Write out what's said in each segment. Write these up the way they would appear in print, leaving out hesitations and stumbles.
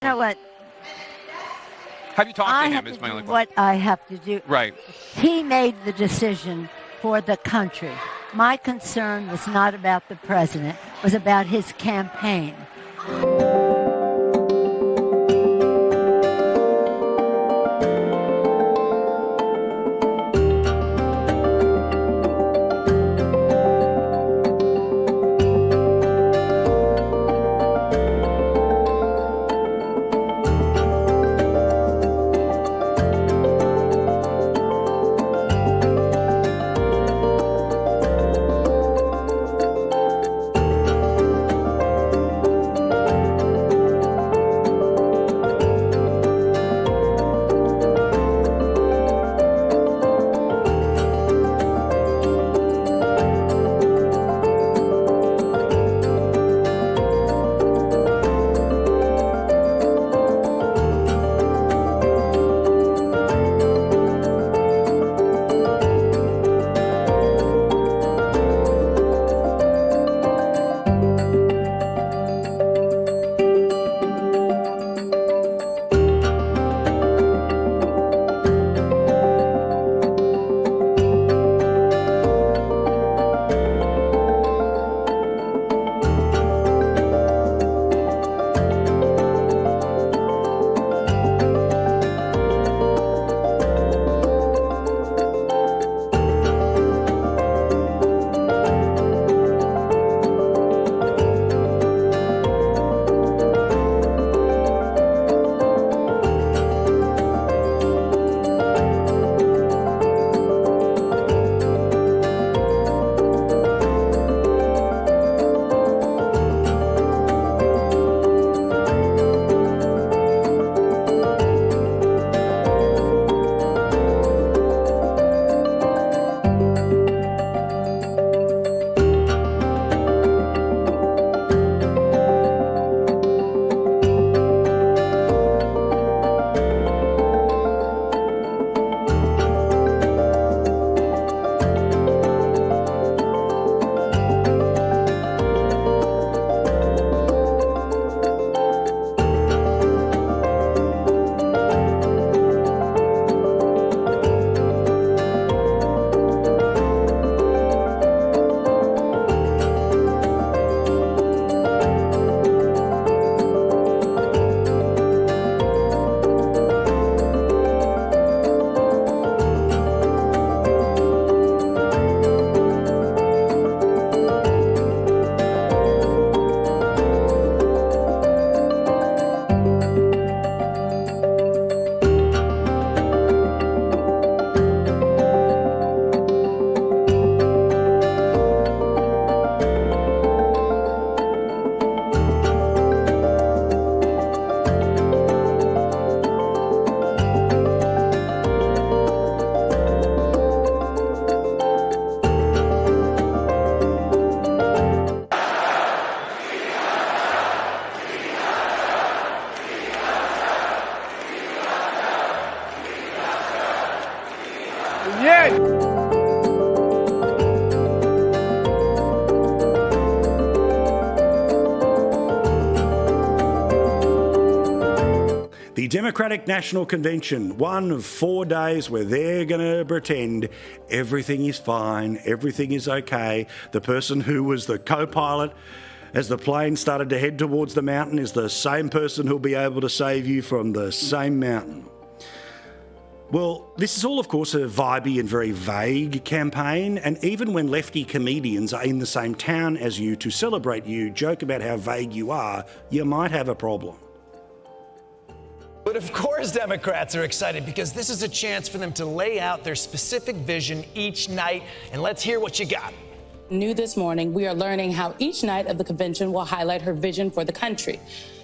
know what? Have you talked to him? Is my only question. What I have to do. Right. He made the decision for the country. My concern was not about the president, it was about his campaign. The Democratic National Convention, one of 4 days where they're going to pretend everything is fine, everything is okay. The person who was the co-pilot as the plane started to head towards the mountain is the same person who'll be able to save you from the same mountain. Well, this is all, of course, a vibey and very vague campaign, and even when lefty comedians are in the same town as you to celebrate you, joke about how vague you are, you might have a problem. But of course Democrats are excited because this is a chance for them to lay out their specific vision each night. And let's hear what you got. New this morning, we are learning how each night of the convention will highlight her vision for the country.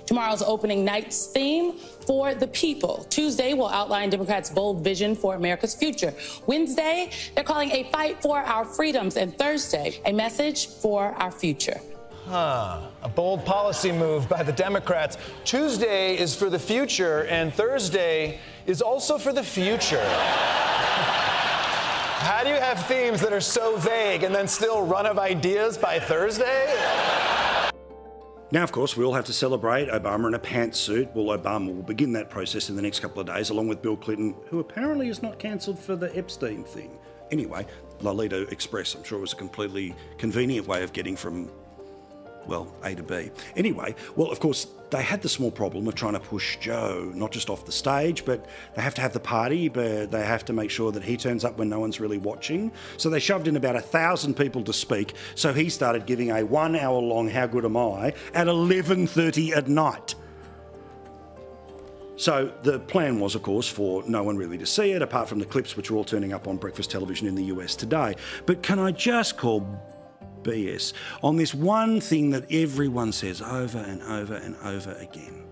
Tomorrow's opening night's theme, For the People. Tuesday will outline Democrats' bold vision for America's future. Wednesday, they're calling a fight for our freedoms. And Thursday, a message for our future. A bold policy move by the Democrats. Tuesday is for the future, and Thursday is also for the future. How do you have themes that are so vague and then still run of ideas by Thursday? Now, of course, we all have to celebrate Obama in a pantsuit. Well, Obama will begin that process in the next couple of days, along with Bill Clinton, who apparently is not cancelled for the Epstein thing. Anyway, Lolita Express, I'm sure it was a completely convenient way of getting from, well, A to B. Anyway, well, of course, they had the small problem of trying to push Joe, not just off the stage, but they have to have the party, but they have to make sure that he turns up when no one's really watching. So they shoved in about 1,000 people to speak, so he started giving a 1 hour long How Good Am I at 11:30 at night. So the plan was, of course, for no one really to see it, apart from the clips which are all turning up on breakfast television in the US today. But can I just call BS on this one thing that everyone says over and over and over again?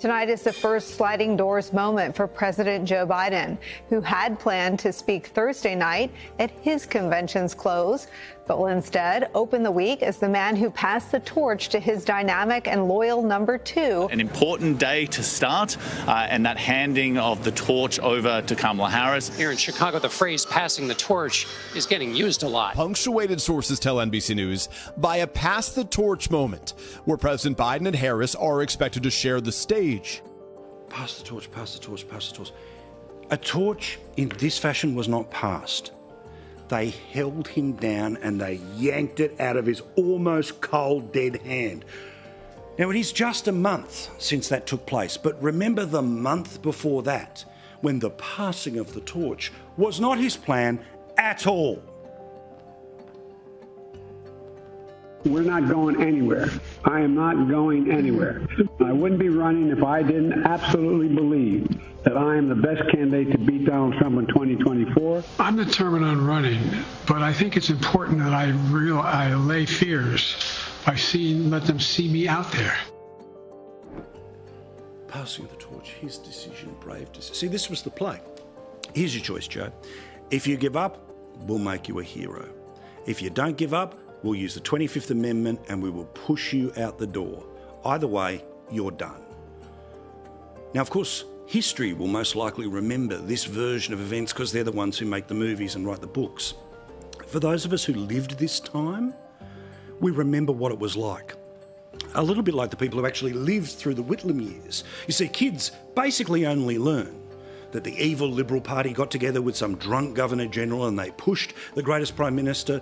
Tonight is the first sliding doors moment for President Joe Biden, who had planned to speak Thursday night at his convention's close, but will instead open the week as the man who passed the torch to his dynamic and loyal number two. An important day to start, and that handing of the torch over to Kamala Harris. Here in Chicago, the phrase passing the torch is getting used a lot. Punctuated sources tell NBC News by a pass the torch moment, where President Biden and Harris are expected to share the stage. Pass the torch, pass the torch, pass the torch. A torch in this fashion was not passed. They held him down and they yanked it out of his almost cold, dead hand. Now, it is just a month since that took place, but remember the month before that, when the passing of the torch was not his plan at all. We're not going anywhere. I am not going anywhere. I wouldn't be running if I didn't absolutely believe that I am the best candidate to beat Donald Trump in 2024. I'm determined on running, but I think it's important that I allay fears by let them see me out there. Passing of the torch, his decision, brave decision. See, this was the play. Here's your choice, Joe. If you give up, we'll make you a hero. If you don't give up, we'll use the 25th Amendment and we will push you out the door. Either way, you're done. Now, of course, history will most likely remember this version of events because they're the ones who make the movies and write the books. For those of us who lived this time, we remember what it was like. A little bit like the people who actually lived through the Whitlam years. You see, kids basically only learn that the evil Liberal Party got together with some drunk Governor General and they pushed the greatest Prime Minister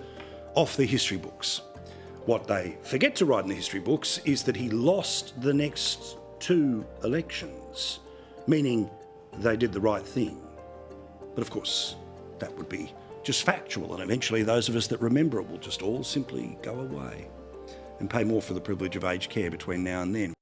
off the history books. What they forget to write in the history books is that he lost the next 2 elections, meaning they did the right thing. But of course, that would be just factual, and eventually those of us that remember it will just all simply go away and pay more for the privilege of aged care between now and then.